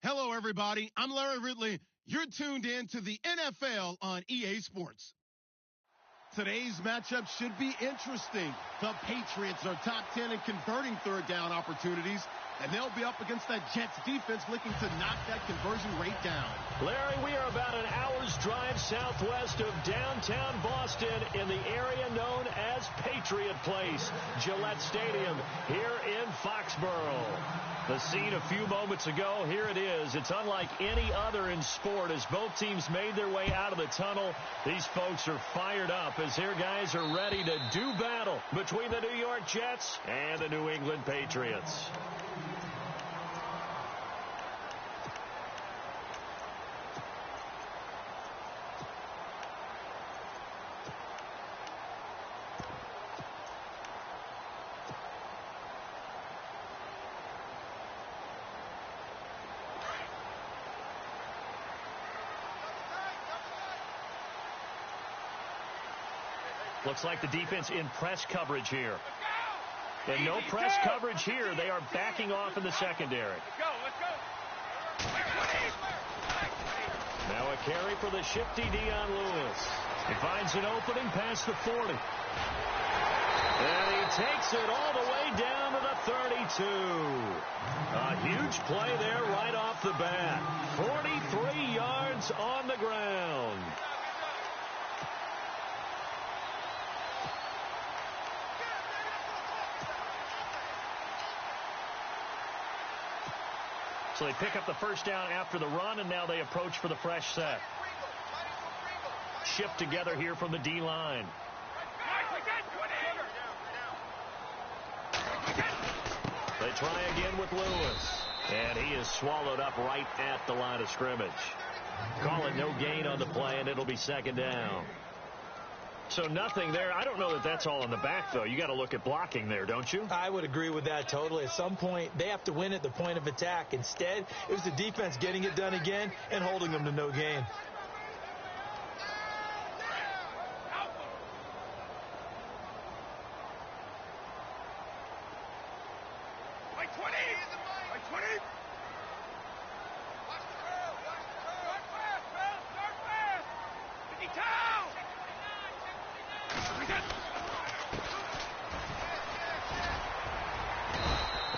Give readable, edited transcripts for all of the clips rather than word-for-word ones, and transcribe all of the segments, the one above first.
Hello, everybody. I'm Larry Ridley. You're tuned in to the NFL on EA Sports. Today's matchup should be interesting. The Patriots are top 10 in converting third down opportunities, and they'll be up against that Jets defense looking to knock that conversion rate down. Larry, we are about an hour's drive southwest of downtown Boston in the area known as Patriot Place, Gillette Stadium, here in Foxborough. The scene a few moments ago, here it is. It's unlike any other in sport as both teams made their way out of the tunnel. These folks are fired up as their guys are ready to do battle between the New York Jets and the New England Patriots. Looks like the defense in press coverage here. And no press coverage here. They are backing off in the secondary. Now a carry for the shifty Dion Lewis. He finds an opening past the 40. And he takes it all the way down to the 32. A huge play there right off the bat. 43 yards on the ground. So they pick up the first down after the run, and now they approach for the fresh set. Shift together here from the D-line. They try again with Lewis. And he is swallowed up right at the line of scrimmage. Call it no gain on the play, and it'll be second down. So nothing there. I don't know that that's all in the back, though. You got to look at blocking there, don't you? I would agree with that totally. At some point, they have to win at the point of attack. Instead, it was the defense getting it done again and holding them to no gain.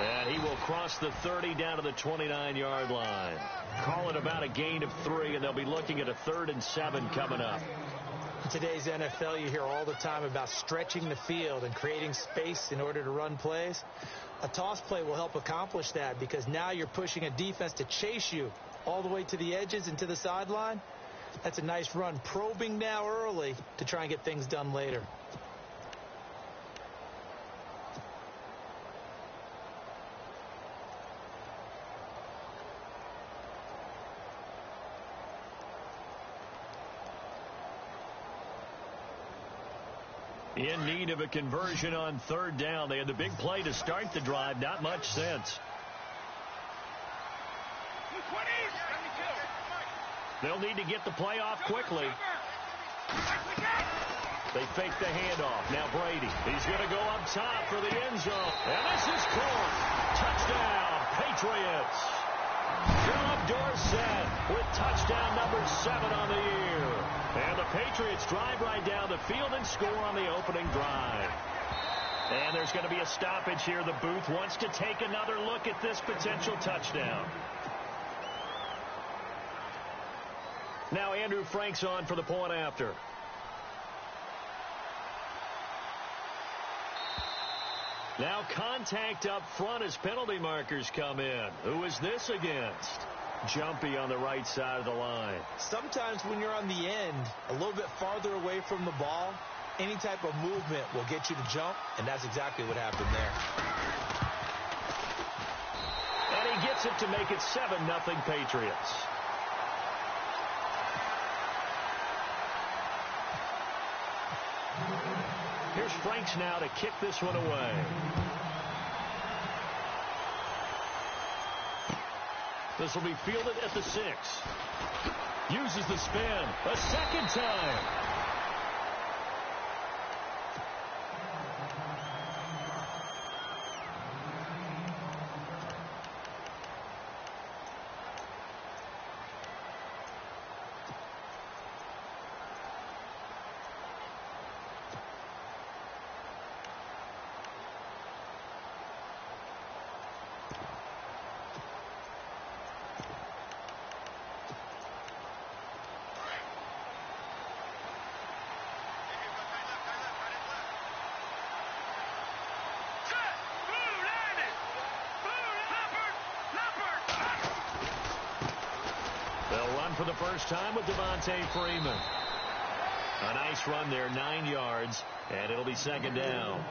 And he will cross the 30 down to the 29-yard line. Call it about a gain of 3, and they'll be looking at a 3rd and 7 coming up. In today's NFL, you hear all the time about stretching the field and creating space in order to run plays. A toss play will help accomplish that because now you're pushing a defense to chase you all the way to the edges and to the sideline. That's a nice run, probing now early to try and get things done later. In need of a conversion on 3rd down. They had the big play to start the drive. Not much sense. They'll need to get the play off quickly. They fake the handoff. Now Brady. He's going to go up top for the end zone. And this is caught. Touchdown, Patriots. Philip Dorsett with touchdown number 7 on the year. And the Patriots drive right down the field and score on the opening drive. And there's going to be a stoppage here. The booth wants to take another look at this potential touchdown. Now Andrew Frank's on for the point after. Now contact up front as penalty markers come in. Who is this against? Jumpy on the right side of the line. Sometimes when you're on the end, a little bit farther away from the ball, any type of movement will get you to jump, and that's exactly what happened there. And he gets it to make it 7-0 Patriots. Here's Franks now to kick this one away. This will be fielded at the 6. Uses the spin a second time. run for the first time with Devontae Freeman. A nice run there, 9 yards, and it'll be second down.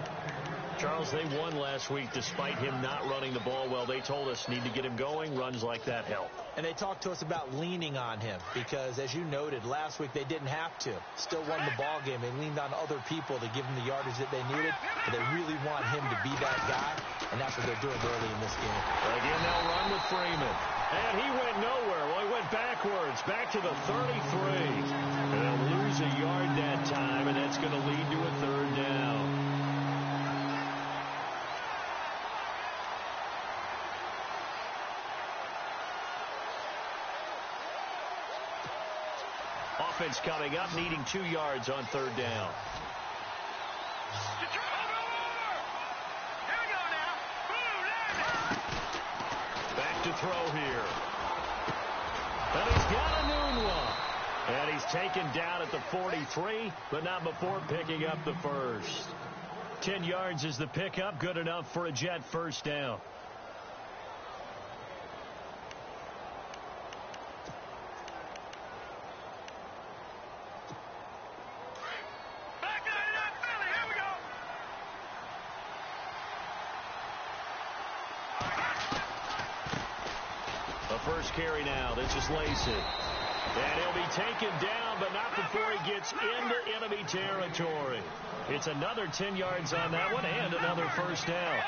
Charles, they won last week despite him not running the ball well. They told us need to get him going. Runs like that help. And they talked to us about leaning on him because, as you noted, last week they didn't have to. Still won the ball game. They leaned on other people to give them the yardage that they needed. But they really want him to be that guy, and that's what they're doing early in this game. Again, they'll run with Freeman. And he went nowhere. Well, he went backwards, back to the 33. And they'll lose a yard that time, and that's going to lead to a third down. Offense coming up, needing 2 yards on third down. Back to throw here. And he's got a noon one. And he's taken down at the 43, but not before picking up the first. 10 yards is the pickup, good enough for a Jet first down. First carry now. This is Lacey. And he'll be taken down, but not before he gets into enemy territory. It's another 10 yards on that one and another first down.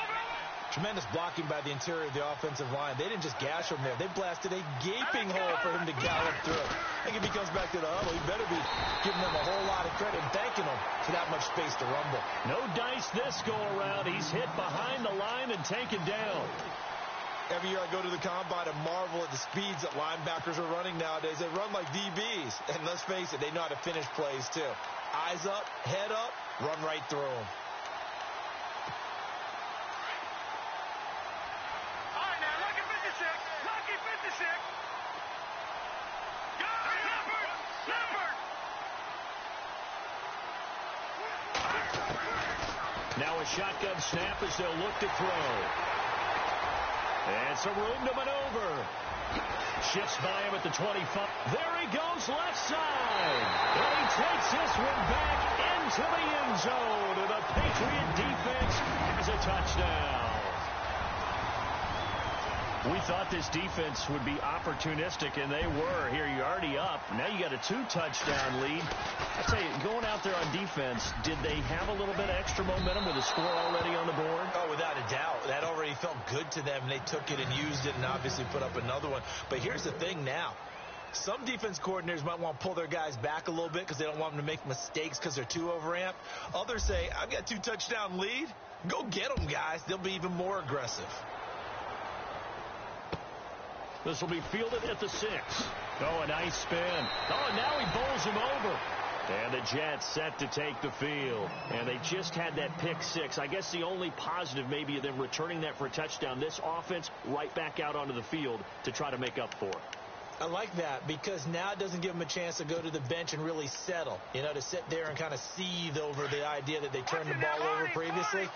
Tremendous blocking by the interior of the offensive line. They didn't just gash him there. They blasted a gaping hole for him to gallop through. I think if he comes back to the huddle, he better be giving them a whole lot of credit and thanking them for that much space to rumble. No dice this go around. He's hit behind the line and taken down. Every year I go to the combine and marvel at the speeds that linebackers are running nowadays. They run like DBs. And let's face it, they know how to finish plays too. Eyes up, head up, run right through them. All right, now, lucky 56. Lucky 56. Go, Leopard! Leopard! Now a shotgun snap as they'll look to throw. And some room to maneuver. Shifts by him at the 25. There he goes, left side. And he takes this one back into the end zone. And the Patriot defense has a touchdown. We thought this defense would be opportunistic, and they were. Here, you're already up. Now you got a 2-touchdown lead. I tell you, going out there on defense, did they have a little bit of extra momentum with a score already on the board? Oh, without a doubt. That already felt good to them. They took it and used it and obviously put up another one. But here's the thing now. Some defense coordinators might want to pull their guys back a little bit because they don't want them to make mistakes because they're too overamped. Others say, I've got a 2-touchdown lead. Go get them, guys. They'll be even more aggressive. This will be fielded at the 6. Oh, a nice spin. Oh, and now he bowls him over. And the Jets set to take the field. And they just had that pick 6. I guess the only positive maybe of them returning that for a touchdown. This offense right back out onto the field to try to make up for it. I like that because now it doesn't give them a chance to go to the bench and really settle. You know, to sit there and kind of seethe over the idea that they turned the ball over previously.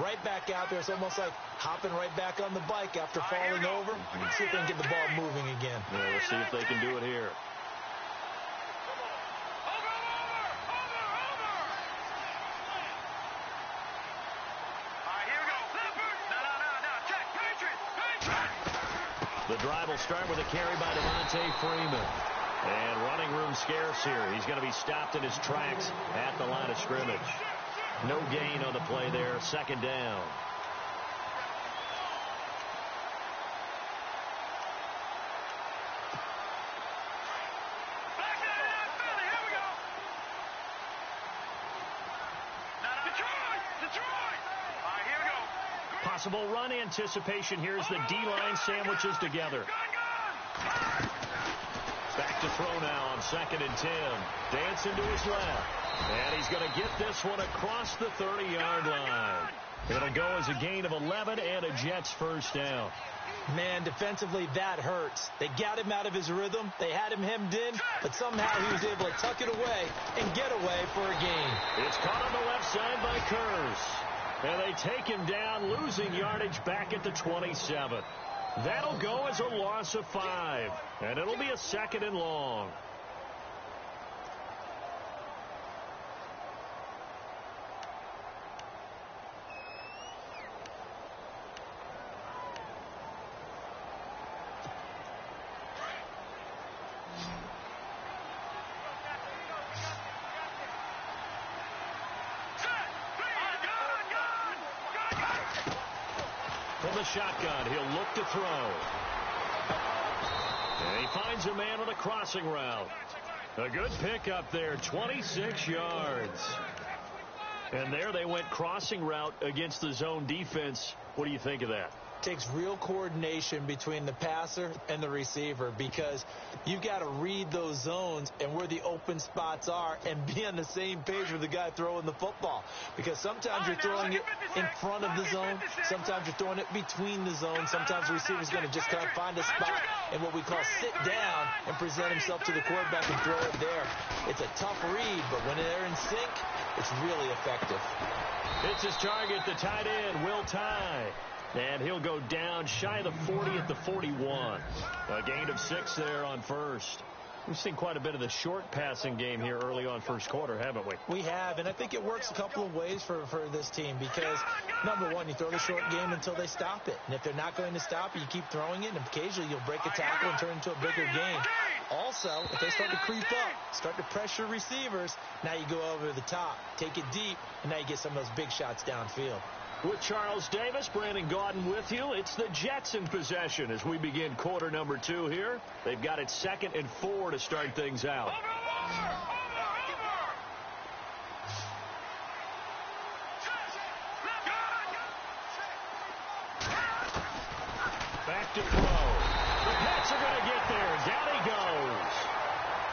Right back out there. It's almost like hopping right back on the bike after falling over. See if they can get the ball moving again. Yeah, we'll see if they can do it here. The drive will start with a carry by Devontae Freeman. And running room scarce here. He's going to be stopped in his tracks at the line of scrimmage. No gain on the play there. Second down. Possible run anticipation. Here's the D-line sandwiches together. Back to throw now on 2nd and 10. Dancing to his left. And he's going to get this one across the 30-yard line. It'll go as a gain of 11 and a Jets first down. Man, defensively, that hurts. They got him out of his rhythm. They had him hemmed in, but somehow he was able to tuck it away and get away for a gain. It's caught on the left side by Kurz. And they take him down, losing yardage back at the 27. That'll go as a loss of 5, and it'll be a 2nd and long. From the shotgun, he'll look to throw. And he finds a man on a crossing route. A good pickup there, 26 yards. And there they went crossing route against the zone defense. What do you think of that? Takes real coordination between the passer and the receiver, because you've got to read those zones and where the open spots are and be on the same page with the guy throwing the football. Because sometimes you're throwing it in front of the zone, sometimes you're throwing it between the zones, sometimes the receiver's going to just kind of find a spot and what we call sit down and present himself to the quarterback and throw it there. It's a tough read, but when they're in sync, it's really effective. It's his target, the tight end, Will Tye. And he'll go down shy of the 40 at the 41. A gain of 6 there on first. We've seen quite a bit of the short passing game here early on first quarter, haven't we? We have, and I think it works a couple of ways for this team, because, number one, you throw the short game until they stop it. And if they're not going to stop it, you keep throwing it, and occasionally you'll break a tackle and turn it into a bigger game. Also, if they start to creep up, start to pressure receivers, now you go over the top, take it deep, and now you get some of those big shots downfield. With Charles Davis, Brandon Gaudin with you. It's the Jets in possession as we begin quarter number 2 here. They've got it 2nd and 4 to start things out. Back to throw. The Pats are going to get there. Down he goes.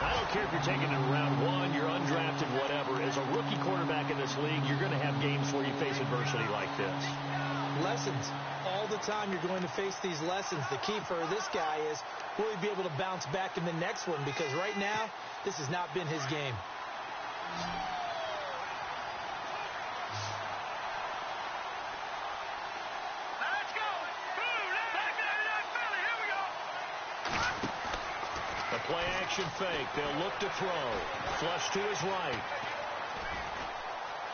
I don't care if you're taking it in round 1, you're undrafted, whatever. As a rookie quarterback in this league, you're going to have games where you face adversity like this. Lessons. All the time you're going to face these lessons. The key for this guy is, will he be able to bounce back in the next one? Because right now, this has not been his game. Play action fake. They'll look to throw. Flush to his right.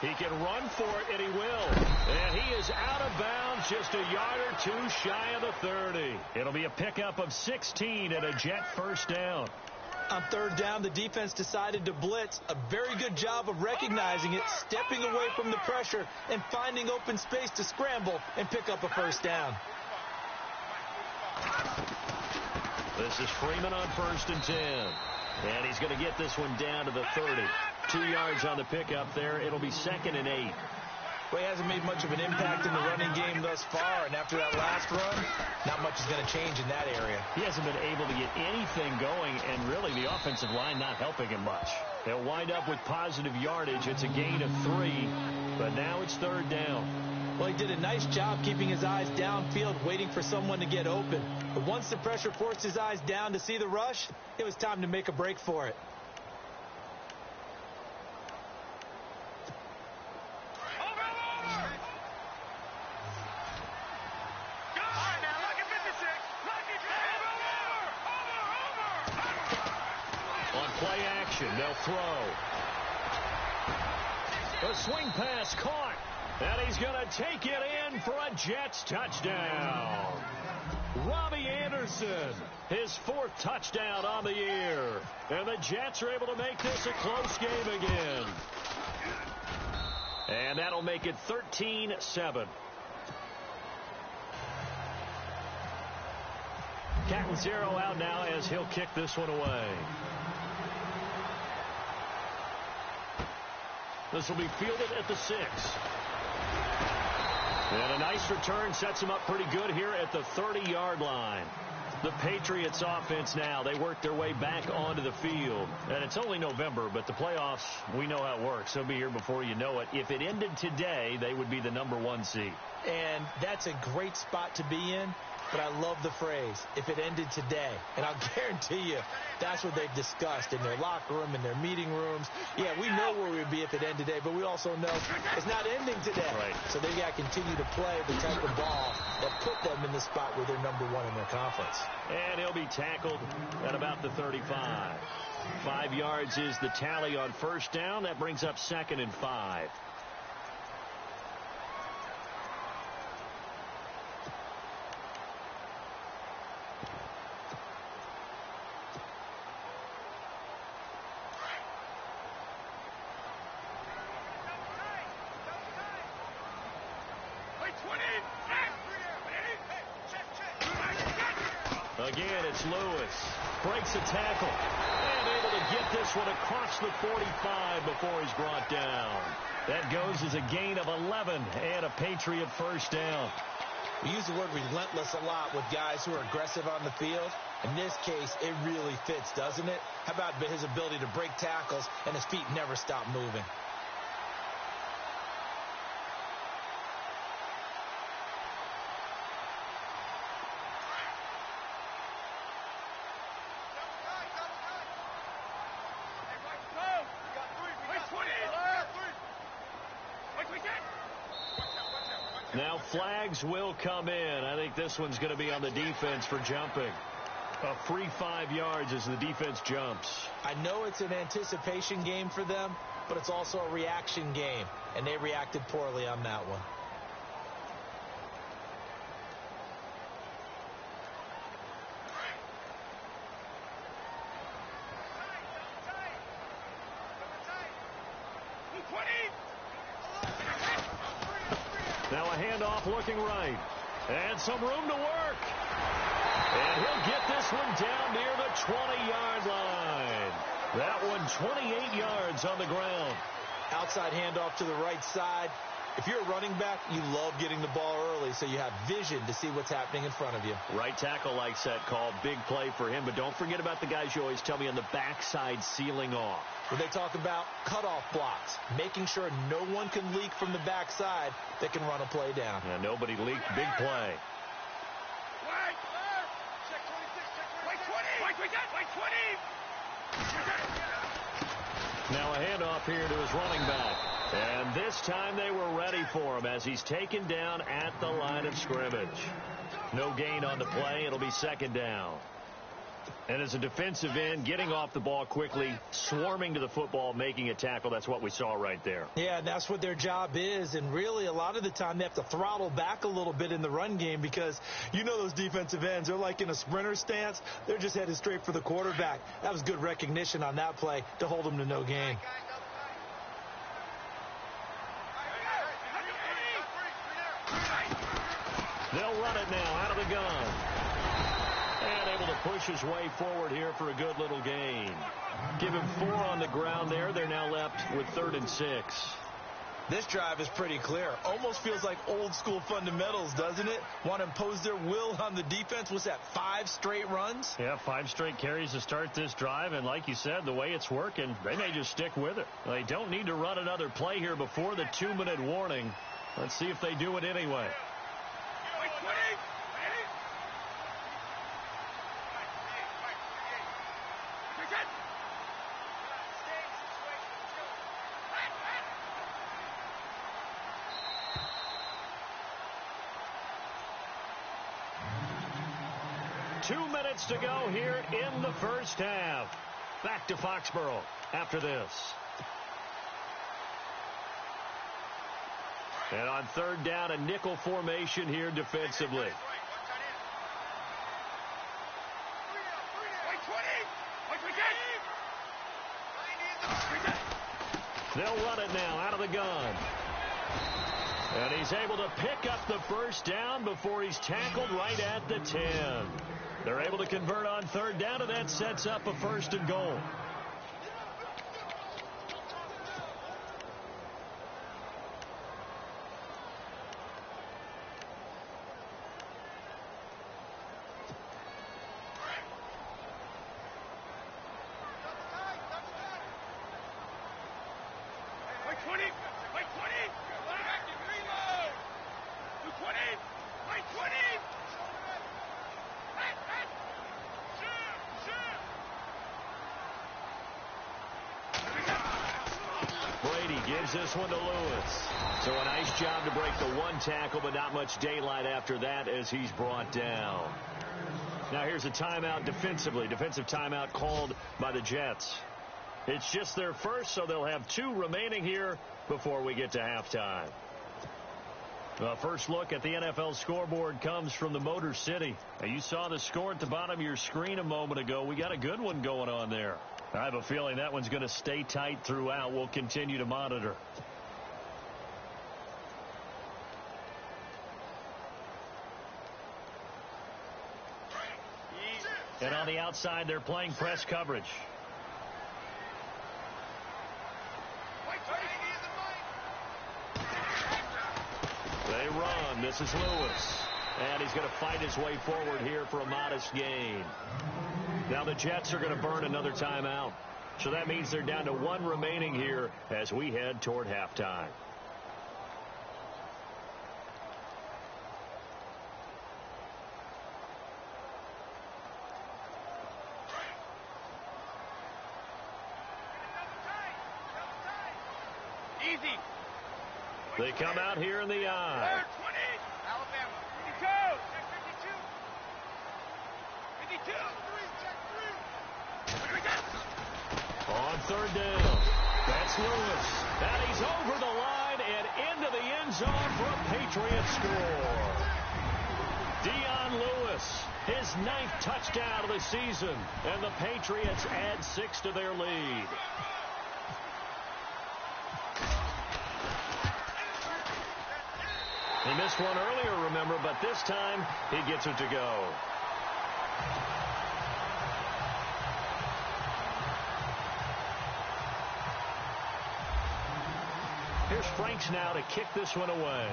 He can run for it, and he will. And he is out of bounds, just a yard or 2 shy of the 30. It'll be a pickup of 16 and a Jet first down. On 3rd down, the defense decided to blitz. A very good job of recognizing it, stepping away from the pressure, and finding open space to scramble and pick up a first down. This is Freeman on 1st and 10. And he's going to get this one down to the 30. 2 yards on the pickup there. It'll be 2nd and 8. Well, he hasn't made much of an impact in the running game thus far, and after that last run, not much is going to change in that area. He hasn't been able to get anything going, and really the offensive line not helping him much. They'll wind up with positive yardage. It's a gain of 3, but now it's 3rd down. Well, he did a nice job keeping his eyes downfield, waiting for someone to get open. But once the pressure forced his eyes down to see the rush, it was time to make a break for it. On play action, they'll throw. The swing pass caught. And he's going to take it in for a Jets touchdown. Robbie Anderson, his 4th touchdown on the year. And the Jets are able to make this a close game again. And that'll make it 13-7. Catanzaro out now as he'll kick this one away. This will be fielded at the 6. And a nice return sets him up pretty good here at the 30-yard line. The Patriots offense now, they work their way back onto the field. And it's only November, but the playoffs, we know how it works. They'll be here before you know it. If it ended today, they would be the #1 seed. And that's a great spot to be in. But I love the phrase, if it ended today. And I'll guarantee you, that's what they've discussed in their locker room, in their meeting rooms. Yeah, we know where we'd be if it ended today, but we also know it's not ending today. Right. So they've got to continue to play the type of ball that put them in the spot where they're #1 in their conference. And he'll be tackled at about the 35. 5 yards is the tally on first down. That brings up 2nd and 5. Again, it's Lewis. Breaks a tackle. And able to get this one across the 45 before he's brought down. That goes as a gain of 11 and a Patriot first down. We use the word relentless a lot with guys who are aggressive on the field. In this case, it really fits, doesn't it? How about his ability to break tackles and his feet never stop moving? Now flags will come in. I think this one's going to be on the defense for jumping. A free 5 yards as the defense jumps. I know it's an anticipation game for them, but it's also a reaction game, and they reacted poorly on that one. Now a handoff looking right. And some room to work. And he'll get this one down near the 20-yard line. That one 28 yards on the ground. Outside handoff to the right side. If you're a running back, you love getting the ball early so you have vision to see what's happening in front of you. Right tackle likes that call. Big play for him. But don't forget about the guys you always tell me on the backside sealing off. When they talk about cutoff blocks, making sure no one can leak from the backside that can run a play down. Yeah, nobody leaked. Big play. Now a handoff here to his running back. And this time they were ready for him as he's taken down at the line of scrimmage. No gain on the play. It'll be 2nd down. And as a defensive end, getting off the ball quickly, swarming to the football, making a tackle, that's what we saw right there. Yeah, and that's what their job is. And really, a lot of the time, they have to throttle back a little bit in the run game because you know those defensive ends, they're like in a sprinter stance. They're just headed straight for the quarterback. That was good recognition on that play to hold them to no gain. They'll run it now out of the gun. And able to push his way forward here for a good little gain. Give him 4 on the ground there. They're now left with 3rd and 6. This drive is pretty clear. Almost feels like old school fundamentals, doesn't it? Want to impose their will on the defense. What's that, 5 straight runs? Yeah, 5 straight carries to start this drive. And like you said, the way it's working, they may just stick with it. They don't need to run another play here before the 2-minute warning. Let's see if they do it anyway. To go here in the first half. Back to Foxborough after this. And on 3rd down, a nickel formation here defensively. They'll run it now out of the gun. And he's able to pick up the first down before he's tackled right at the 10. They're able to convert on 3rd down, and that sets up a 1st and goal. 20. Wait, 20. Reload. 20. Wait, 20. Brady gives this one to Lewis. So a nice job to break the one tackle, but not much daylight after that as he's brought down. Now here's a timeout defensively. Defensive timeout called by the Jets. It's just their first, so they'll have 2 remaining here before we get to halftime. The first look at the NFL scoreboard comes from the Motor City. Now, you saw the score at the bottom of your screen a moment ago. We got a good one going on there. I have a feeling that one's going to stay tight throughout. We'll continue to monitor. And on the outside, they're playing press coverage. They run. This is Lewis. And he's going to fight his way forward here for a modest gain. Now the Jets are going to burn another timeout. So that means they're down to 1 remaining here as we head toward halftime. Easy. They come out here in the eye. 20. Alabama. 52. 52. On third down. That's Lewis. And he's over the line and into the end zone for a Patriot score. Dion Lewis, his 9th touchdown of the season. And the Patriots add 6 to their lead. He missed one earlier, remember, but this time he gets it to go. Here's Franks now to kick this one away.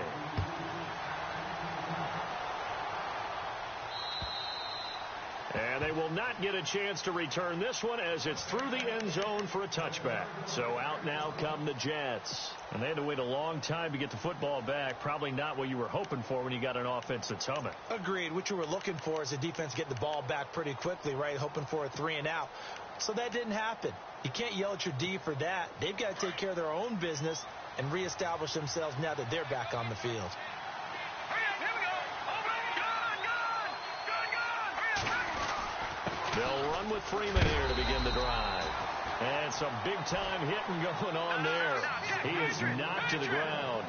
And they will not get a chance to return this one as it's through the end zone for a touchback. So out now come the Jets. And they had to wait a long time to get the football back. Probably not what you were hoping for when you got an offense that's humming. Agreed. What you were looking for is the defense getting the ball back pretty quickly, right? Hoping for a 3 and out. So that didn't happen. You can't yell at your D for that. They've got to take care of their own business and reestablish themselves now that they're back on the field. They'll run with Freeman here to begin the drive. And some big-time hitting going on there. He is knocked to the ground.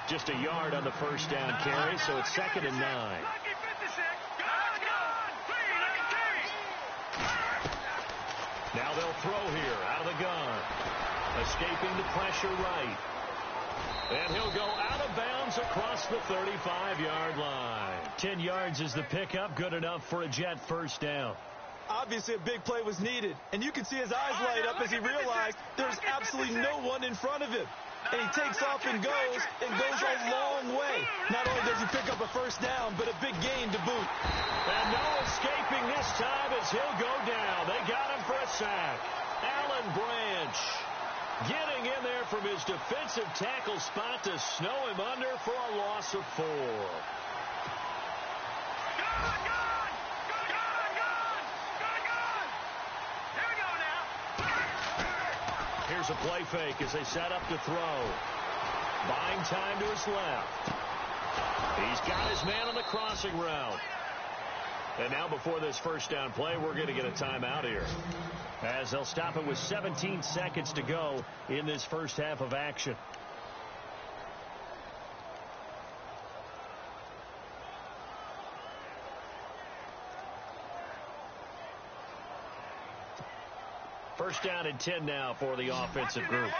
Just a yard on the first down carry, so it's 2nd and 9. Now they'll throw here out of the gun. Escaping the pressure right. And he'll go out of bounds across the 35-yard line. 10 yards is the pickup, good enough for a Jet first down. Obviously, a big play was needed, and you can see his eyes light up as he realized there's absolutely no one in front of him. And he takes off and goes a long way. Not only does he pick up a first down, but a big gain to boot. And no escaping this time as he'll go down. They got him for a sack. Alan Branch getting in there from his defensive tackle spot to snow him under for a loss of 4. Here's a play fake as they set up to throw. Buying time to his left. He's got his man on the crossing route. And now before this first down play, we're going to get a timeout here, as they'll stop it with 17 seconds to go in this first half of action. First down and 10 now for the offensive group.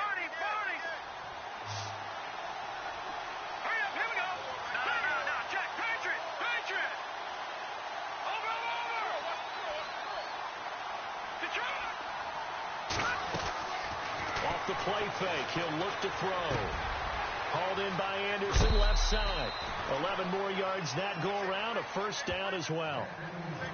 Off the play fake, he'll look to throw. Hauled in by Anderson, left side. 11 more yards that go around, a first down as well.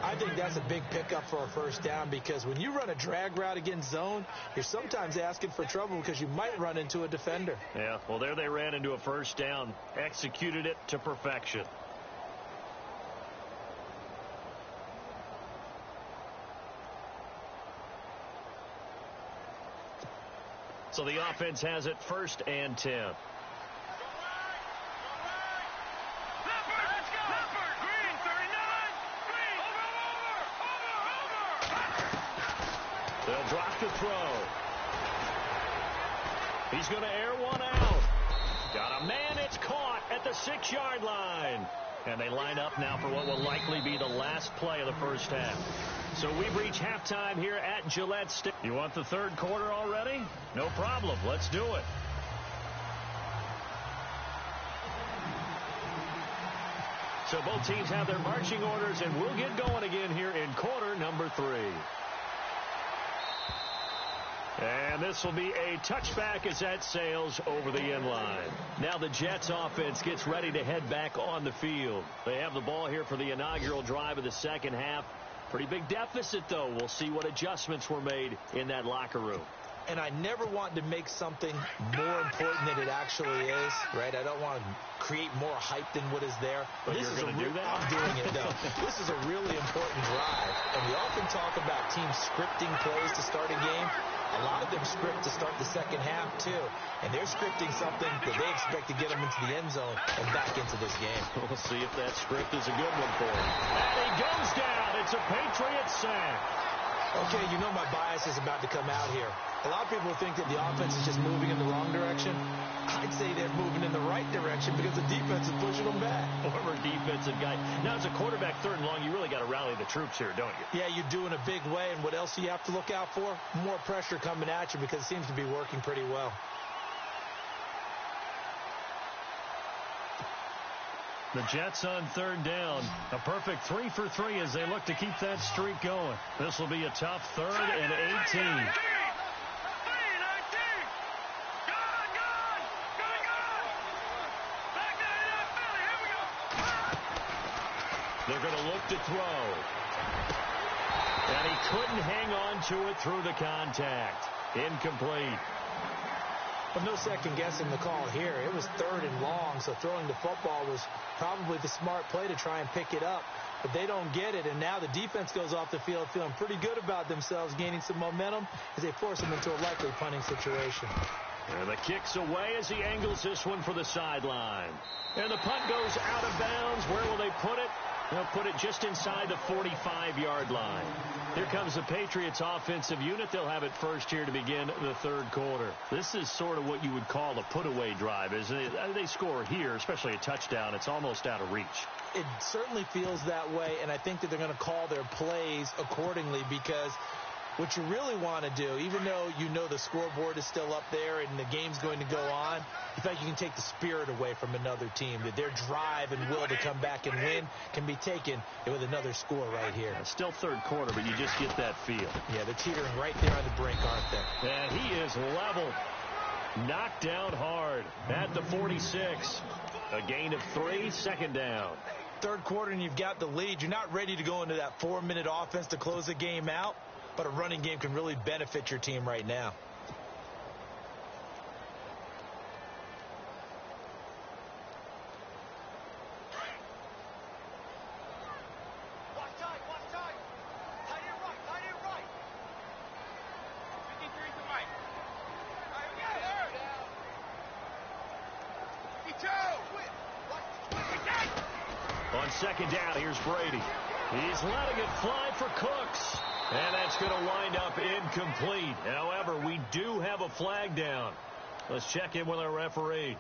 I think that's a big pickup for a first down because when you run a drag route against zone, you're sometimes asking for trouble because you might run into a defender. Yeah, well, there they ran into a first down, executed it to perfection. So the offense has it 1st and 10. They'll drop the throw. He's going to air one out. Got a man. It's caught at the 6-yard line. And they line up now for what will likely be the last play of the first half. So we've reached halftime here at Gillette Stadium. You want the third quarter already? No problem. Let's do it. So both teams have their marching orders, and we'll get going again here in quarter number 3. And this will be a touchback as that sails over the end line. Now the Jets offense gets ready to head back on the field. They have the ball here for the inaugural drive of the second half. Pretty big deficit, though. We'll see what adjustments were made in that locker room. And I never want to make something more important than it actually is, right? I don't want to create more hype than what is there. But you're going to do that? I'm doing it, though. This is a really important drive. And we often talk about teams scripting plays to start a game. A lot of them script to start the second half, too. And they're scripting something that they expect to get them into the end zone and back into this game. We'll see if that script is a good one for him. And he goes down. It's a Patriot sack. Okay, you know my bias is about to come out here. A lot of people think that the offense is just moving in the wrong direction. I'd say they're moving in the right direction because the defense is pushing them back. Former defensive guy. Now, as a quarterback, 3rd and long, you really got to rally the troops here, don't you? Yeah, you do in a big way. And what else do you have to look out for? More pressure coming at you because it seems to be working pretty well. The Jets on 3rd down. A perfect 3 for 3 as they look to keep that streak going. This will be a tough 3rd and 18. They're going to look to throw. And he couldn't hang on to it through the contact. Incomplete. But no second guessing the call here. It was 3rd and long, so throwing the football was probably the smart play to try and pick it up. But they don't get it, and now the defense goes off the field feeling pretty good about themselves, gaining some momentum as they force them into a likely punting situation. And the kick's away as he angles this one for the sideline. And the punt goes out of bounds. Where will they put it? They'll put it just inside the 45-yard line. Here comes the Patriots offensive unit. They'll have it first here to begin the 3rd quarter. This is sort of what you would call a put-away drive, isn't it? They score here, especially a touchdown. It's almost out of reach. It certainly feels that way, and I think that they're going to call their plays accordingly because what you really want to do, even though you know the scoreboard is still up there and the game's going to go on, in fact, you can take the spirit away from another team, that their drive and will to come back and win can be taken with another score right here. It's still 3rd quarter, but you just get that feel. Yeah, they're teetering right there on the brink, aren't they? And he is level. Knocked down hard at the 46. A gain of 3, 2nd down. 3rd quarter and you've got the lead. You're not ready to go into that 4-minute offense to close the game out. But a running game can really benefit your team right now. Watch tight. Tight and right. 53 to right. All right, 52. On 2nd down, here's Brady. He's letting it fly for Cooks. And that's going to wind up incomplete. However, we do have a flag down. Let's check in with our referee.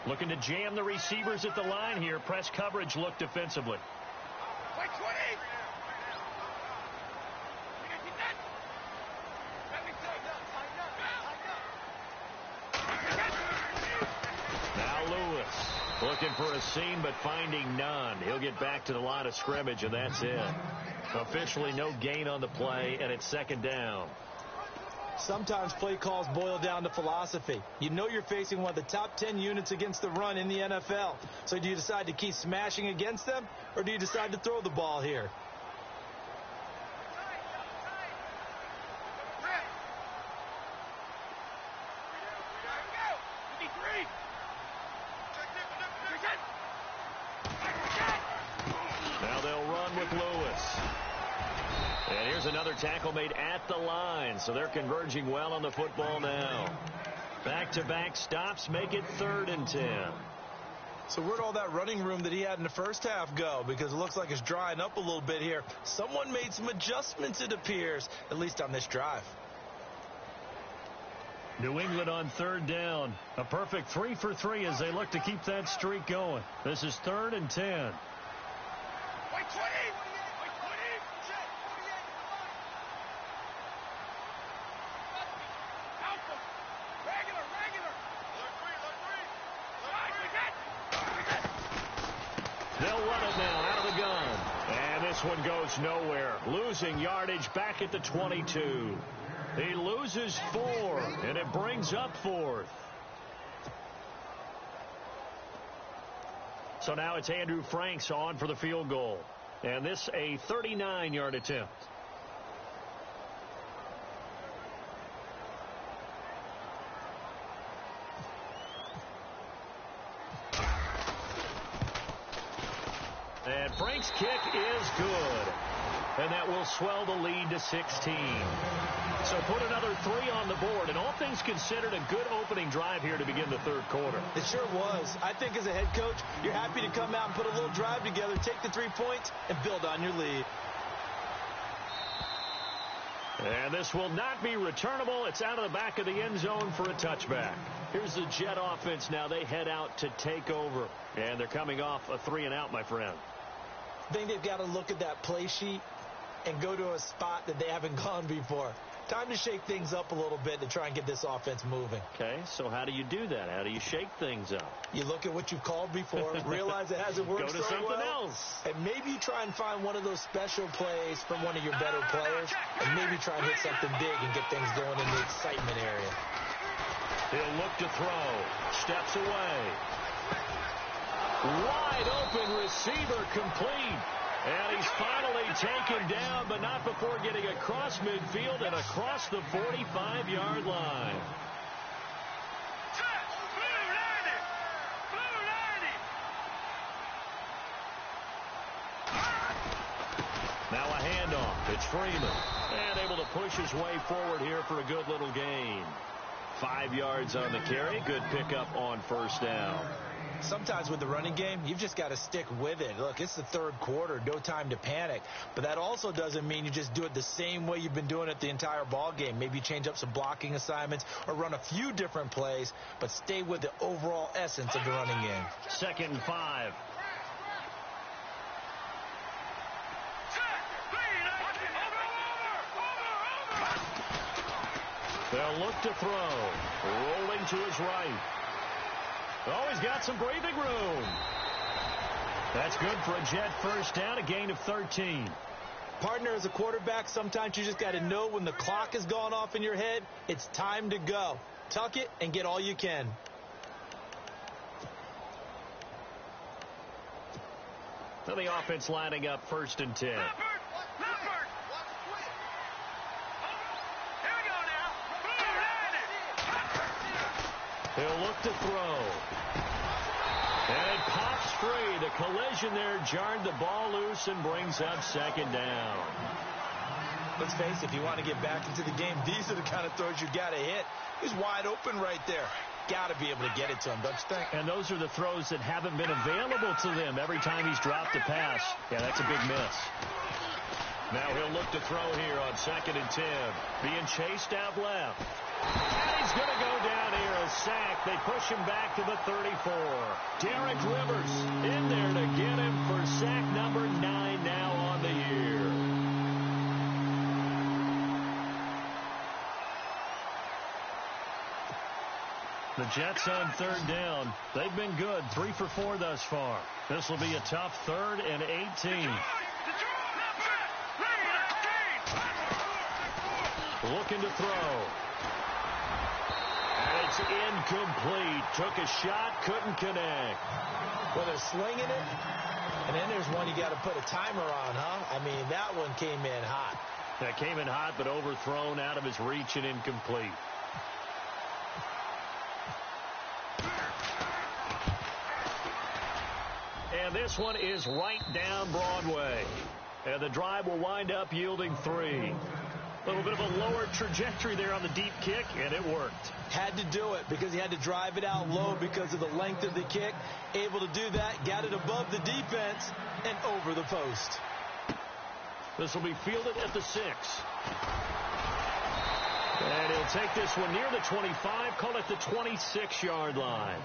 Looking to jam the receivers at the line here. Press coverage look defensively. Wait, 20. Looking for a seam, but finding none. He'll get back to the line of scrimmage, and that's it. Officially no gain on the play, and it's second down. Sometimes play calls boil down to philosophy. You know you're facing one of the top 10 units against the run in the NFL. So do you decide to keep smashing against them, or do you decide to throw the ball here? Now they'll run with Lewis. And here's another tackle made at the line, so they're converging well on the football now. Back-to-back stops make it 3rd and 10. So where'd all that running room that he had in the first half go? Because it looks like it's drying up a little bit here. Someone made some adjustments, it appears, at least on this drive. New England on 3rd down. A perfect 3 for 3 as they look to keep that streak going. This is 3rd and 10. They'll run it now out of the gun. And this one goes nowhere. Losing yardage back at the 22. He loses 4, and it brings up 4th. So now it's Andrew Franks on for the field goal. And this a 39-yard attempt. And Frank's kick is good. And that will swell the lead to 16. So put another 3 on the board. And all things considered, a good opening drive here to begin the 3rd quarter. It sure was. I think as a head coach, you're happy to come out and put a little drive together, take the 3 points, and build on your lead. And this will not be returnable. It's out of the back of the end zone for a touchback. Here's the Jet offense now. They head out to take over. And they're coming off a 3-and-out, my friend. I think they've got to look at that play sheet and go to a spot that they haven't gone before. Time to shake things up a little bit to try and get this offense moving. Okay, so how do you do that? How do you shake things up? You look at what you've called before, realize it hasn't worked so well. Go to something else. And maybe you try and find one of those special plays from one of your better players, and maybe try and hit something big and get things going in the excitement area. He'll look to throw. Steps away. Wide open receiver complete. And he's finally taken down, but not before getting across midfield and across the 45-yard line. Now a handoff. It's Freeman. And able to push his way forward here for a good little gain. 5 yards on the carry. Good pickup on 1st down. Sometimes with the running game, you've just got to stick with it. Look, it's the 3rd quarter, no time to panic. But that also doesn't mean you just do it the same way you've been doing it the entire ball game. Maybe change up some blocking assignments or run a few different plays, but stay with the overall essence of the running game. 2nd and 5. They'll look to throw. Rolling to his right. Oh, he's got some breathing room. That's good for a Jet 1st down, a gain of 13. Partner, as a quarterback, sometimes you just got to know when the clock has gone off in your head, it's time to go. Tuck it and get all you can. Now the offense lining up 1st and 10. He'll look to throw. And it pops free. The collision there jarred the ball loose and brings up 2nd down. Let's face it, if you want to get back into the game, these are the kind of throws you got to hit. He's wide open right there. Got to be able to get it to him, don't you think? And those are the throws that haven't been available to them every time he's dropped a pass. Yeah, that's a big miss. Now he'll look to throw here on 2nd and 10. Being chased out left. And he's going to go down here, a sack. They push him back to the 34. Derek Rivers in there to get him for sack number 9 now on the year. The Jets on third down. They've been good, 3 for 4 thus far. This will be a tough 3rd and 18. Looking to throw. And it's incomplete. Took a shot, couldn't connect. Well, they're slinging it, and then there's one you got to put a timer on, huh? I mean, that one came in hot. That came in hot, but overthrown, out of his reach, and incomplete. And this one is right down Broadway. And the drive will wind up yielding 3. A little bit of a lower trajectory there on the deep kick, and it worked. Had to do it because he had to drive it out low because of the length of the kick. Able to do that, got it above the defense, and over the post. This will be fielded at the 6. And he'll take this one near the 25, call it the 26-yard line.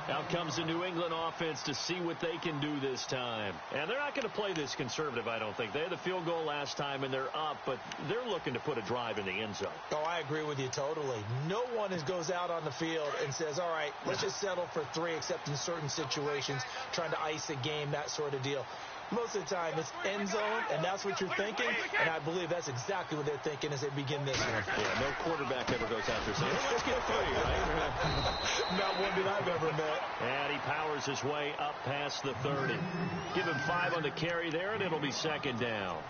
Out comes the New England offense to see what they can do this time. And they're not going to play this conservative, I don't think. They had the field goal last time, and they're up, but they're looking to put a drive in the end zone. Oh, I agree with you totally. No one goes out on the field and says, all right, let's just settle for 3, except in certain situations, trying to ice a game, that sort of deal. Most of the time, it's end zone, and that's what you're thinking, and I believe that's exactly what they're thinking as they begin this one. Yeah, no quarterback ever goes out there saying, let's get 3, right? Not one that I've ever met. And he powers his way up past the 30. Give him 5 on the carry there, and it'll be 2nd down.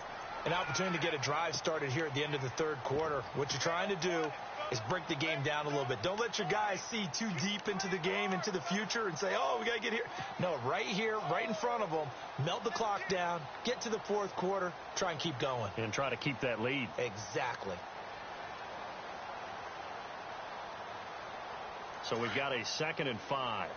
An opportunity to get a drive started here at the end of the 3rd quarter. What you're trying to do is break the game down a little bit. Don't let your guys see too deep into the game, into the future, and say, oh, we got to get here. No, right here, right in front of them, melt the clock down, get to the 4th quarter, try and keep going. And try to keep that lead. Exactly. So we've got a 2nd and 5.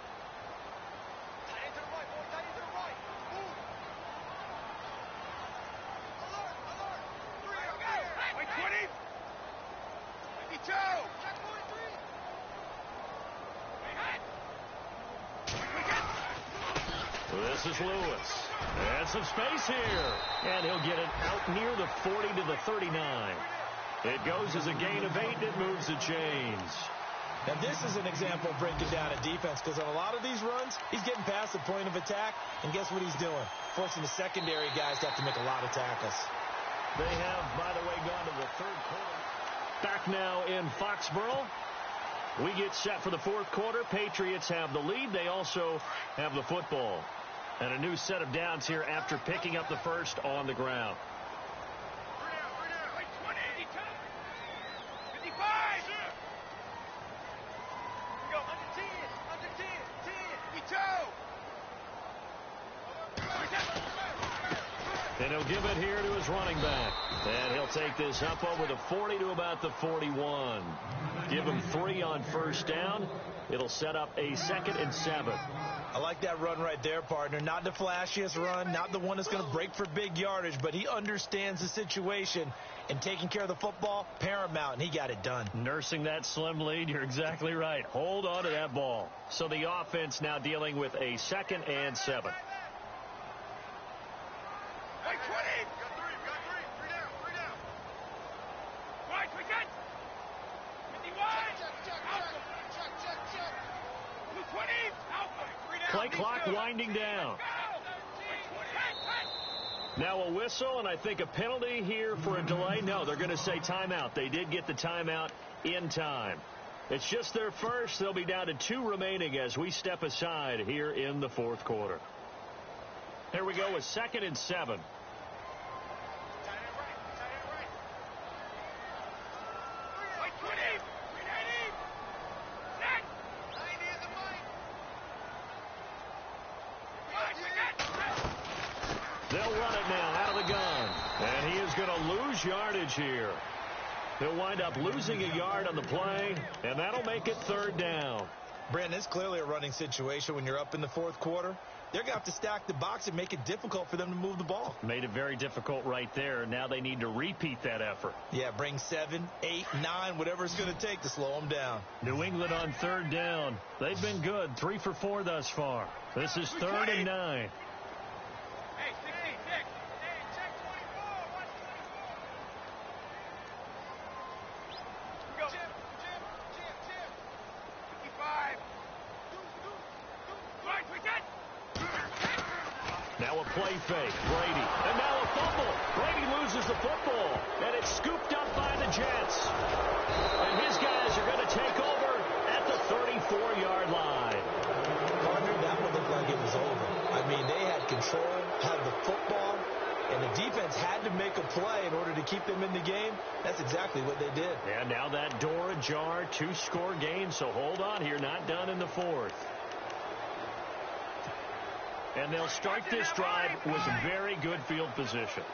This is Lewis. And some space here. And he'll get it out near the 40 to the 39. It goes as a gain of 8, and it moves the chains. Now, this is an example of breaking down a defense, because on a lot of these runs, he's getting past the point of attack, and guess what he's doing? Forcing the secondary guys to have to make a lot of tackles. They have, by the way, gone to the 3rd quarter. Back now in Foxborough. We get set for the 4th quarter. Patriots have the lead. They also have the football. And a new set of downs here after picking up the 1st on the ground. And he'll give it here to his running back. And he'll take this up over the 40 to about the 41. Give him 3 on 1st down. It'll set up a 2nd and 7. I like that run right there, partner. Not the flashiest run, not the one that's going to break for big yardage, but he understands the situation, and taking care of the football, paramount, and he got it done. Nursing that slim lead, you're exactly right. Hold on to that ball. So the offense now dealing with a 2nd and 7. Play clock winding down. Now a whistle, and I think a penalty here for a delay. No, they're going to say timeout. They did get the timeout in time. It's just their first. They'll be down to 2 remaining as we step aside here in the 4th quarter. Here we go with 2nd and 7. They'll run it now out of the gun. And he is going to lose yardage here. He'll wind up losing a yard on the play, and that'll make it 3rd down. Brandon, it's clearly a running situation when you're up in the 4th quarter. They're going to have to stack the box and make it difficult for them to move the ball. Made it very difficult right there. Now they need to repeat that effort. Yeah, bring 7, 8, 9, whatever it's going to take to slow them down. New England on 3rd down. They've been good, 3 for 4 thus far. This is 3rd and 9. Now a play fake. Brady. And now a fumble. Brady loses the football. And it's scooped up by the Jets. And his guys are going to take over at the 34-yard line. Partner, that one looked like it was over. I mean, they had control, had the football, and the defense had to make a play in order to keep them in the game. That's exactly what they did. And now that door ajar, 2-score game, so hold on here, not done in the fourth. And they'll start this drive with very good field position.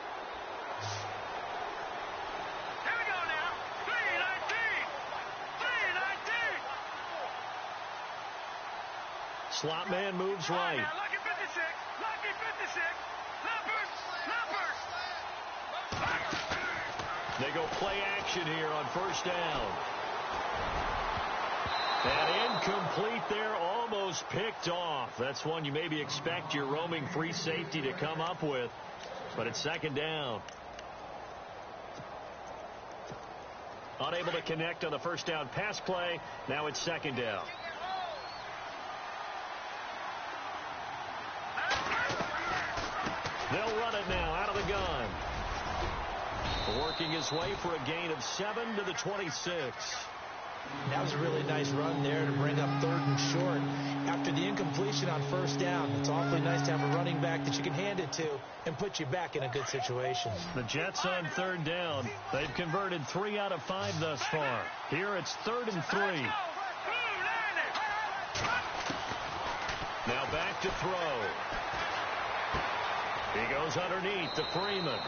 Here we go now. 3-19. Slot man moves right. Lucky 56. Lucky 56. Numbers. They go play action here on first down. And incomplete there, almost picked off. That's one you maybe expect your roaming free safety to come up with. But it's second down. Unable to connect on the first down pass play. Now it's second down. They'll run it now out of the gun. Working his way for a gain of 7 to the 26. That was a really nice run there to bring up 3rd and short. After the incompletion on first down, it's awfully nice to have a running back that you can hand it to and put you back in a good situation. The Jets on 3rd down. They've converted 3 out of 5 thus far. Here it's 3rd and 3. Now back to throw. He goes underneath to Freeman.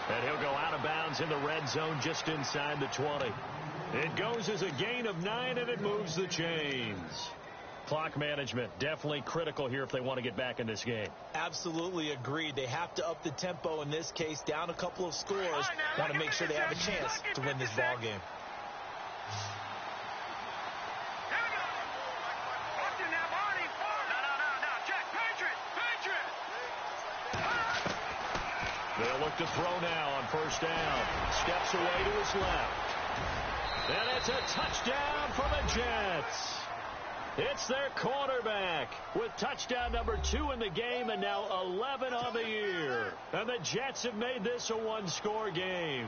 And he'll go out of bounds in the red zone just inside the 20. It goes as a gain of 9, and it moves the chains. Clock management definitely critical here if they want to get back in this game. Absolutely agreed. They have to up the tempo in this case, down a couple of scores. Want to make sure they have a chance to win this ball game. They'll look to throw now on first down. Steps away to his left. And it's a touchdown for the Jets. It's their quarterback with touchdown number 2 in the game and now 11 on the year. And the Jets have made this a 1-score game.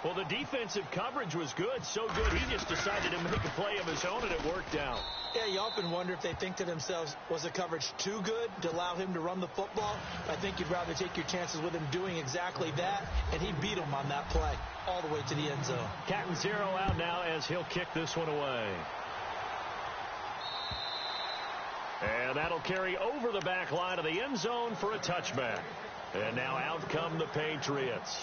Well, the defensive coverage was good, so good he just decided to make a play of his own, and it worked out. Yeah, you often wonder if they think to themselves, was the coverage too good to allow him to run the football? I think you'd rather take your chances with him doing exactly that, and he beat him on that play all the way to the end zone. Cat and 0 out now as he'll kick this one away. And that'll carry over the back line of the end zone for a touchback. And now out come the Patriots.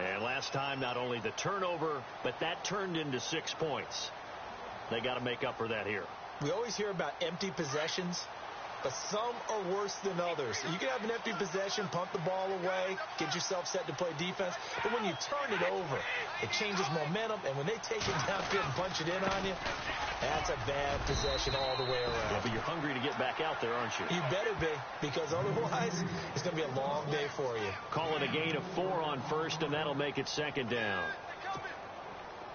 And last time, not only the turnover, but that turned into 6 points. They got to make up for that here. We always hear about empty possessions, but some are worse than others. You can have an empty possession, punt the ball away, get yourself set to play defense, but when you turn it over, it changes momentum, and when they take it downfield and punch it in on you, that's a bad possession all the way around. Yeah, but you're hungry to get back out there, aren't you? You better be, because otherwise, it's going to be a long day for you. Calling a gain of 4 on first, and that'll make it second down.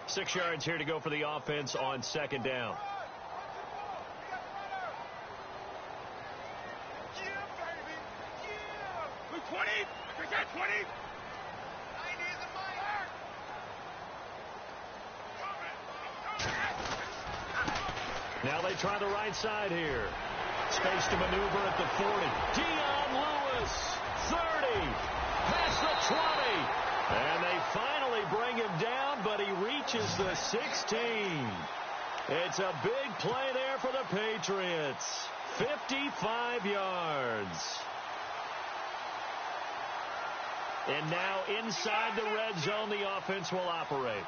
6 yards here to go for the offense on second down. Now they try the right side here. Space to maneuver at the 40. Dion Lewis, 30, past the 20. And they finally bring him down, but he reaches the 16. It's a big play there for the Patriots. 55 yards. And now inside the red zone, the offense will operate.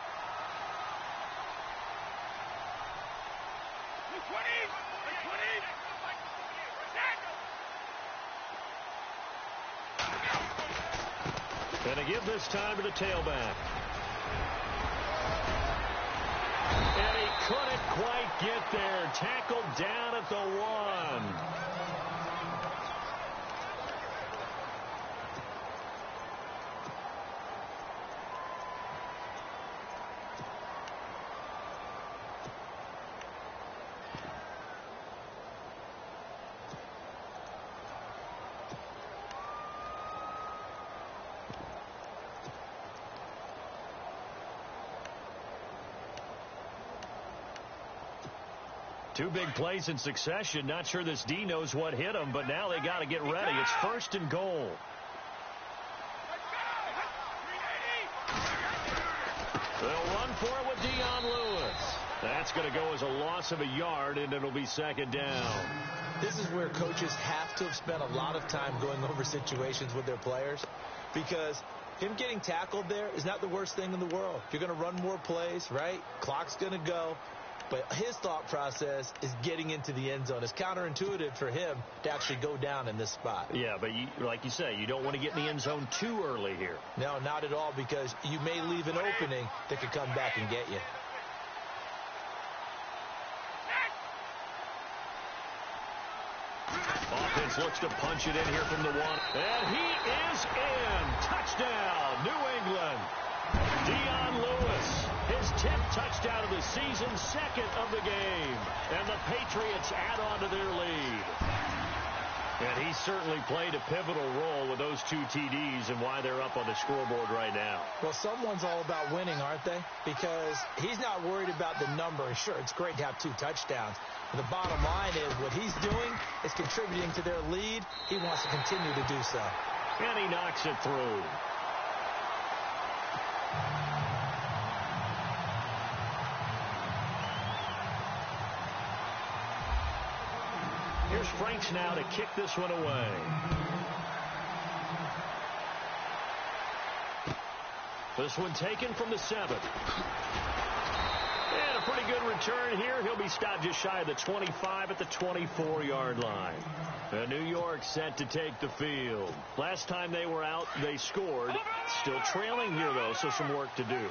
And they give this time to the tailback. And he couldn't quite get there. Tackled down at the 1. Two big plays in succession. Not sure this D knows what hit him, but now they got to get ready. It's 1st and goal. They'll run for it with Dion Lewis. That's going to go as a loss of a yard, and it'll be 2nd down. This is where coaches have to have spent a lot of time going over situations with their players, because him getting tackled there is not the worst thing in the world. You're going to run more plays, right? Clock's going to go. But his thought process is getting into the end zone. It's counterintuitive for him to actually go down in this spot. Yeah, but like you say, you don't want to get in the end zone too early here. No, not at all, because you may leave an opening that could come back and get you. Offense looks to punch it in here from the 1. And he is in. Touchdown, New England. Dion Lewis, his 10th touchdown of the season, 2nd of the game. And the Patriots add on to their lead. And he certainly played a pivotal role with those 2 TDs and why they're up on the scoreboard right now. Well, someone's all about winning, aren't they? Because he's not worried about the number. Sure, it's great to have 2 touchdowns. But the bottom line is what he's doing is contributing to their lead. He wants to continue to do so. And he knocks it through. Here's Franks now to kick this one away. This one taken from the 7. And a pretty good return here. He'll be stopped just shy of the 25 at the 24-yard line. And New York set to take the field. Last time they were out, they scored. Still trailing here, though, so some work to do.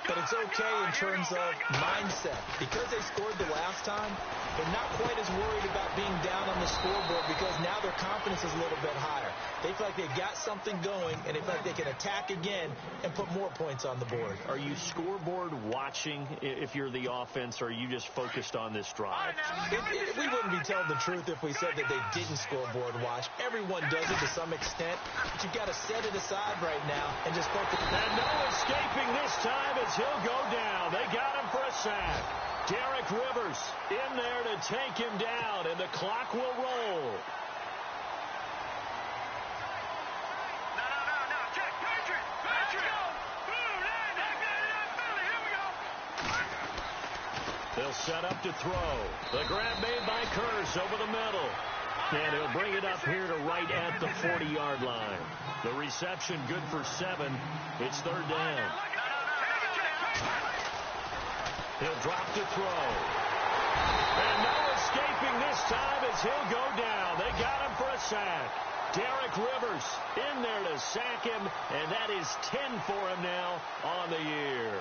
But it's okay in terms of mindset. Because they scored the last time, they're not quite as worried about being down on the scoreboard because now their confidence is a little bit higher. They feel like they've got something going, and they feel like they can attack again and put more points on the board. Are you scoreboard watching if you're the offense, or are you just focused on this drive? We wouldn't be telling the truth if we said that they didn't scoreboard watch. Everyone does it to some extent, but you've got to set it aside right now and just focus. And no escaping this time as he'll go down. They got him for a sack. Derek Rivers in there to take him down, and the clock will roll. They'll set up to throw. The grab made by Kurz over the middle. And he'll bring it up here to right at the 40-yard line. The reception good for 7. It's 3rd down. He'll drop to throw. And no escaping this time as he'll go down. They got him for a sack. Derek Rivers in there to sack him, and that is 10 for him now on the year.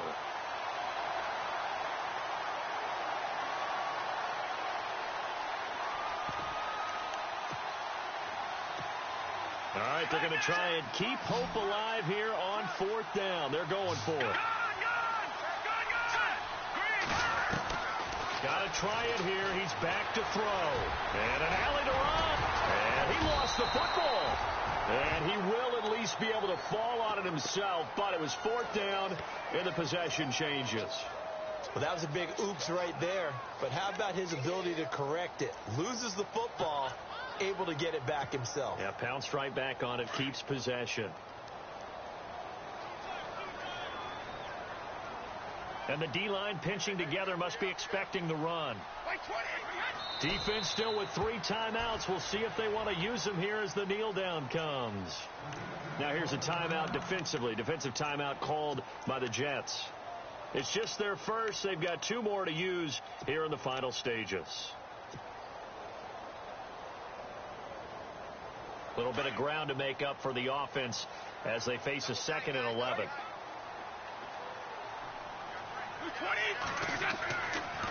All right, they're going to try and keep hope alive here on 4th down. They're going for it. Got to try it here. He's back to throw. And an alley to run. And he lost the football. And he will at least be able to fall on it himself. But it was 4th down, and the possession changes. Well, that was a big oops right there. But how about his ability to correct it? Loses the football, able to get it back himself. Yeah, pounced right back on it, keeps possession. And the D-line pinching together, must be expecting the run. Defense still with 3 timeouts. We'll see if they want to use them here as the kneel down comes. Now here's a timeout defensively. Defensive timeout called by the Jets. It's just their first. They've got 2 more to use here in the final stages. A little bit of ground to make up for the offense as they face a 2nd and 11.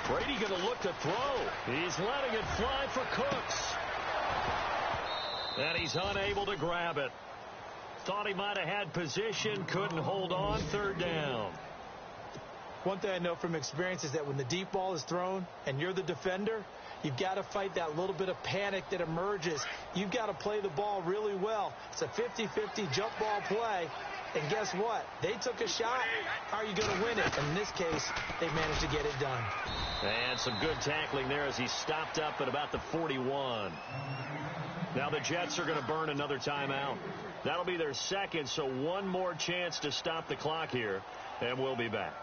Brady going to look to throw. He's letting it fly for Cooks. And he's unable to grab it. Thought he might have had position, couldn't hold on. 3rd down. One thing I know from experience is that when the deep ball is thrown and you're the defender, you've got to fight that little bit of panic that emerges. You've got to play the ball really well. It's a 50-50 jump ball play. And guess what? They took a shot. How are you going to win it? And in this case, they managed to get it done. And some good tackling there as he stopped up at about the 41. Now the Jets are going to burn another timeout. That'll be their second, so one more chance to stop the clock here, and we'll be back.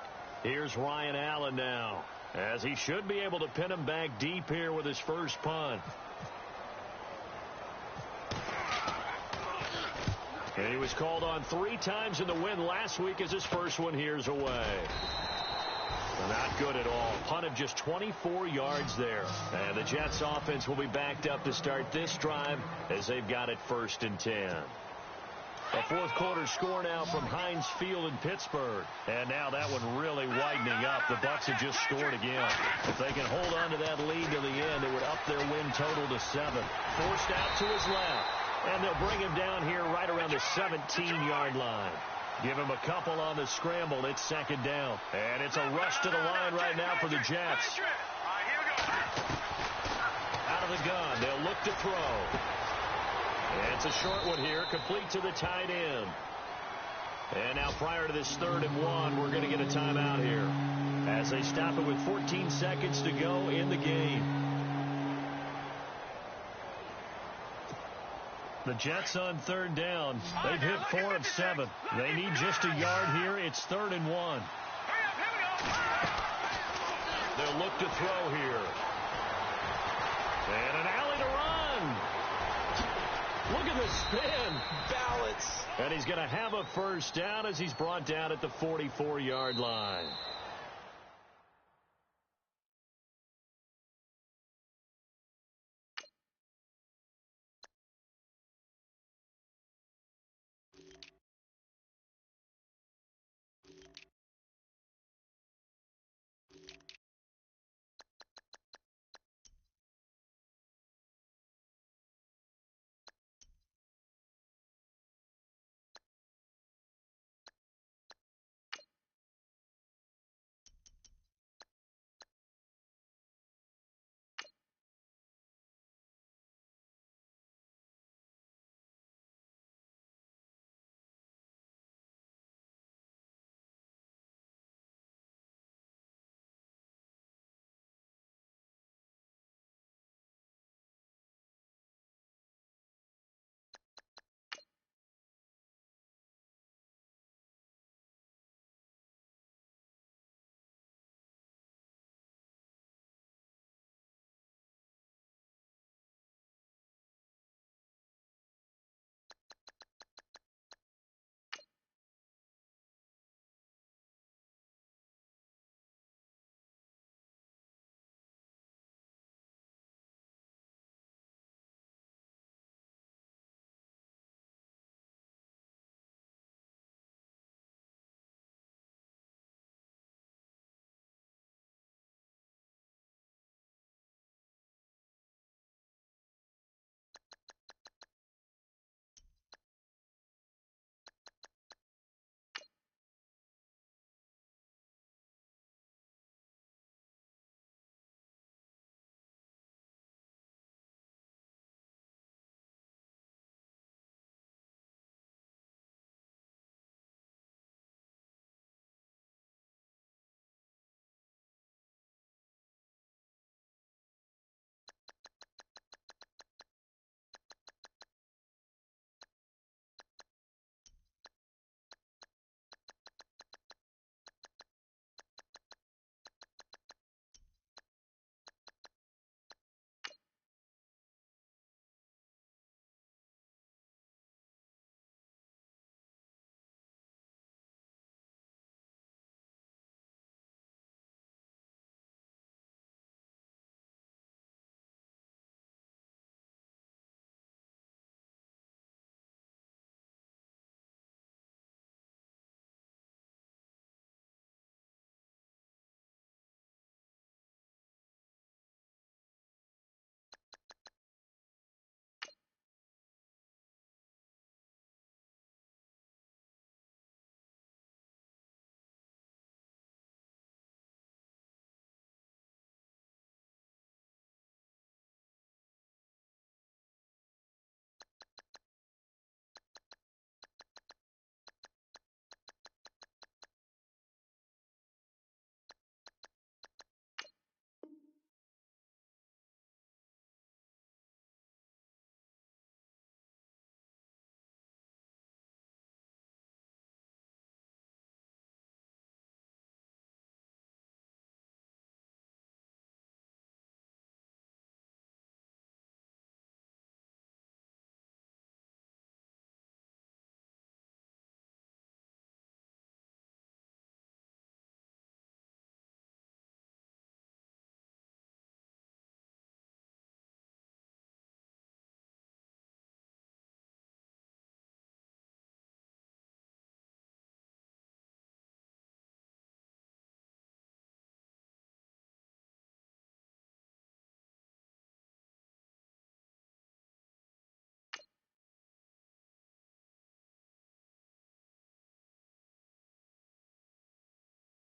Here's Ryan Allen now, as he should be able to pin him back deep here with his first punt. And he was called on 3 times in the win last week as his first one here's away. Not good at all. Punt of just 24 yards there. And the Jets offense will be backed up to start this drive as they've got it 1st and 10. A fourth quarter score now from Heinz Field in Pittsburgh. And now that one really widening up. The Bucs have just scored again. If they can hold on to that lead to the end, it would up their win total to 7. Forced out to his left. And they'll bring him down here right around the 17-yard line. Give him a couple on the scramble. It's 2nd down. And it's a rush to the line right now for the Jets. Out of the gun. They'll look to throw. And it's a short one here, complete to the tight end. And now prior to this 3rd and 1, we're going to get a timeout here as they stop it with 14 seconds to go in the game. The Jets on 3rd down. They've hit 4 of 7. They need just a yard here. It's 3rd and 1. They'll look to throw here. And an alley to run. Look at the spin. Balance. And he's going to have a first down as he's brought down at the 44-yard line.